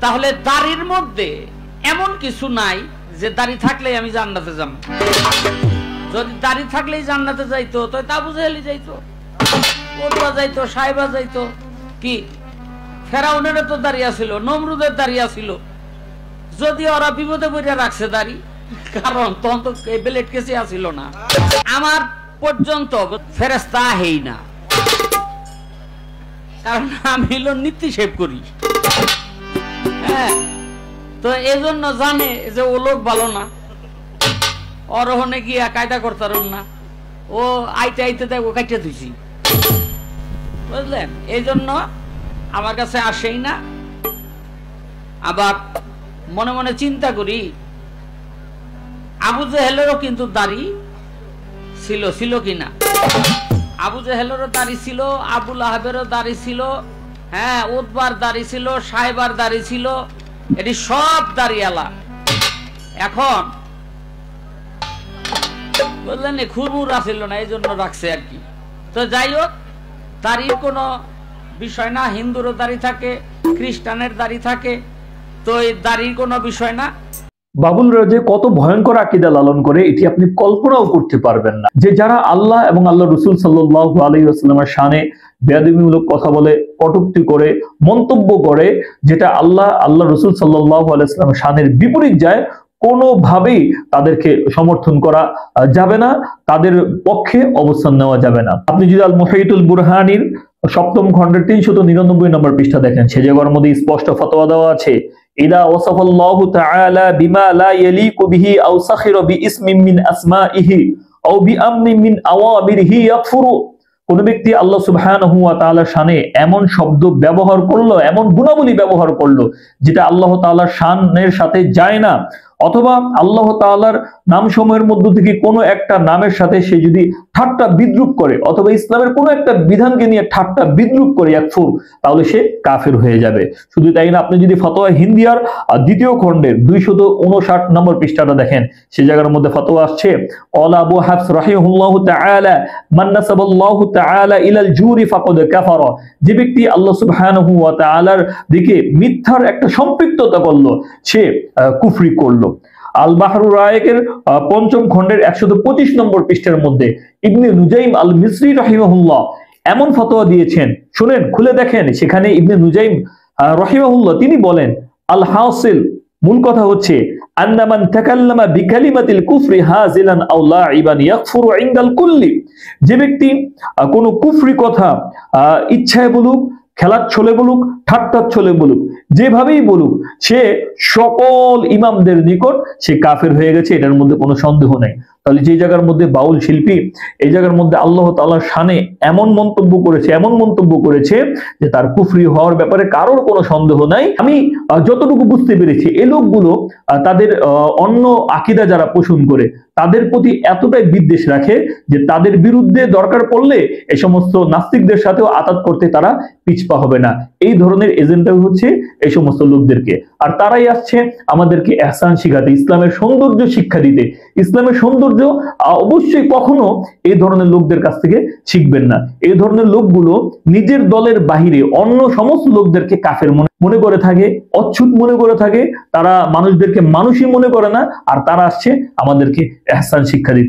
তাহলে দাড়ির মধ্যে এমন কিছু নাই যে দাড়ি থাকলেই আমি জান্নাতে যাব। যদি দাড়ি থাকলেই জান্নাতে যাইতো তো আবু জাহেলি যাইতো, ওতবা যাইতো, সাহেবা যাইতো। কি ফেরাউনের তো দাড়ি ছিল, নমরুদের দাড়ি ছিল, যদি ওরা বিপদে পড়ে রাখছে দাড়ি, কারণ তখন তো বেলেট কেসে আসিল না। আমার পর্যন্ত ফেরেশতা হেই না, কারণ আমি হলো নীতি সেভ করি। হ্যাঁ, তো এজন্য জানে যে ও লোক ভালো না, অরহনে গিয়া কায়দা করতারুন না, ও আইতে আইতে দেয় ও কাইতে দিছি, বুঝলেন? এই জন্য আমার কাছে আসেই না। আবার মনে মনে চিন্তা করি, আবু জেহেলেরও কিন্তু দাড়ি ছিল, ছিল কিনা? আবু জেহেলেরও দাড়ি ছিল, আবু লাহাবেরও দাড়ি ছিল, হ্যাঁ, উতবার দাড়ি ছিল, সাহেবার দাড়ি ছিল, এটি সব দাড়িওয়ালা। এখন বললেন খুরমুরা ছিল না, এই জন্য রাখছে আর কি। তো যাই হোক, দাড়ির কোনো বিষয় না। হিন্দুরও দাড়ি থাকে, খ্রিস্টানের দাড়ি থাকে, তো এই দাড়ির কোনো বিষয় না। বাবুলরা যে কত ভয়ঙ্কর আকীদা লালন করে এটি আপনি কল্পনাও করতে পারবেন না। যে যারা আল্লাহ এবং আল্লাহ রসুল সাল্লাল্লাহু আলাইহি ওয়াসাল্লামের শানে বেয়াদবিমূলক কথা বলে, কটূক্তি করে, মন্তব্য করে, যেটা আল্লাহ রসুল সাল্লাল্লাহু আলাইহি ওয়াসাল্লামের শানের বিপরীত যায়, কোনোভাবেই তাদেরকে সমর্থন করা যাবে না, তাদের পক্ষে অবস্থান নেওয়া যাবে না। আপনি যদি আল মুহাইতুল বুরহানির 7ম খণ্ডের 399 নম্বর পৃষ্ঠা দেখেন, সে জায়গার মধ্যে স্পষ্ট ফতোয়া দেওয়া আছে, ইদা ওয়াসাফাল্লাহু তাআলা বিমা লা ইয়ালিকু বিহি আও সাখিরা বিইসমিন মিন আসমাইহি আও বিআমরিন মিন আওয়ামিরিহি ইয়াকফুরু। কোন ব্যক্তি আল্লাহ সুবহানাহু ওয়া তাআলার শানে এমন শব্দ ব্যবহার করলো, এমন গুণাবলী ব্যবহার করলো যেটা আল্লাহ তাআলার শানের সাথে যায় না, অথবা আল্লাহ তাআলার নামসমূহের মধ্য থেকে কোনো একটা নামের সাথে সে যদি ঠাট্টা বিদ্রুপ করে, অথবা ইসলামের কোনো একটা বিধানকে নিয়ে ঠাট্টা বিদ্রুপ করে ইয়াকফুর, তাহলে সে কাফের হয়ে যাবে। শুধু তাই না, আপনি যদি ফতোয়া হিন্দিয়ার 2য় খণ্ডের 259 নম্বর পৃষ্ঠাটা দেখেন, সে জায়গার মধ্যে ফতোয়া আসছে, ক্বালা আবু হাফস রাহিমাহুল্লাহু তাআলা মান নাসাবাল্লাহু তাআলা ইলাল জুরি ফাকাদ কাফারা। যে ব্যক্তি আল্লাহ সুবহানাহু ওয়া তাআলার দিকে মিথ্যার একটা সম্পৃক্ততা করলো, সে কুফরি করলো। আল বাহরুর রায়েকের 5ম খণ্ডের 125 নম্বর পৃষ্ঠার মধ্যে ইবনে নুজাইম আল মিসরি রাহিমাহুল্লাহ এমন ফতোয়া দিয়েছেন, শুনেন, খুলে দেখেন। সেখানে ইবনে নুজাইম রাহিমাহুল্লাহ তিনি বলেন, আল হাসিল, মূল কথা হচ্ছে, আন্না মান তাকাল্লামা বিকালিমাতিল কুফরি হাজিলান আও লাইবান ইয়াকফুরু ইনদাল কুল্লি। যে ব্যক্তি কোনো কুফরি কথা ইচ্ছায় বলুক, খেলার ছলে বলুক, ঠাট্টার ছলে বলুক, যেভাবেই বলুক, সে সকল ইমামদের নিকট সে কাফের হয়ে গেছে, এটার মধ্যে কোনো সন্দেহ নাই। তাহলে যে জায়গার মধ্যে বাউল শিল্পী এই জায়গার মধ্যে আল্লাহ তাআলার শানে এমন মন্তব্য করেছে যে তার কুফরি হওয়ার ব্যাপারে কারোর কোনো সন্দেহ নাই। আমি যতটুকু বুঝতে পেরেছি, এই লোকগুলো তাদের অন্য আকীদা যারা পোষণ করে তাদের প্রতি এতটাই বিদ্বেষ রাখে যে তাদের বিরুদ্ধে দরকার পড়লে এই সমস্ত নাস্তিকদের সাথেও আতাত করতে তারা পিছপা হবে না। এই ধরনের এজেন্ডা হচ্ছে এই সমস্ত লোকদেরকে, আর তারাই আসছে আমাদেরকে ইহসান শিখাতে, ইসলামের সৌন্দর্য শিক্ষা দিতে। ইসলামের সৌন্দর্য অবশ্যই কখনো এই ধরনের লোকদের কাছ থেকে শিখবেন না। এই ধরনের লোকগুলো নিজের দলের বাহিরে অন্য সমস্ত লোকদেরকে কাফের মনে করে থাকে, অচ্ছুত মনে করে থাকে, তারা মানুষদেরকে মানুষই মনে করে না, আর তারা আসছে আমাদেরকে ইহসান শিক্ষা দিতে।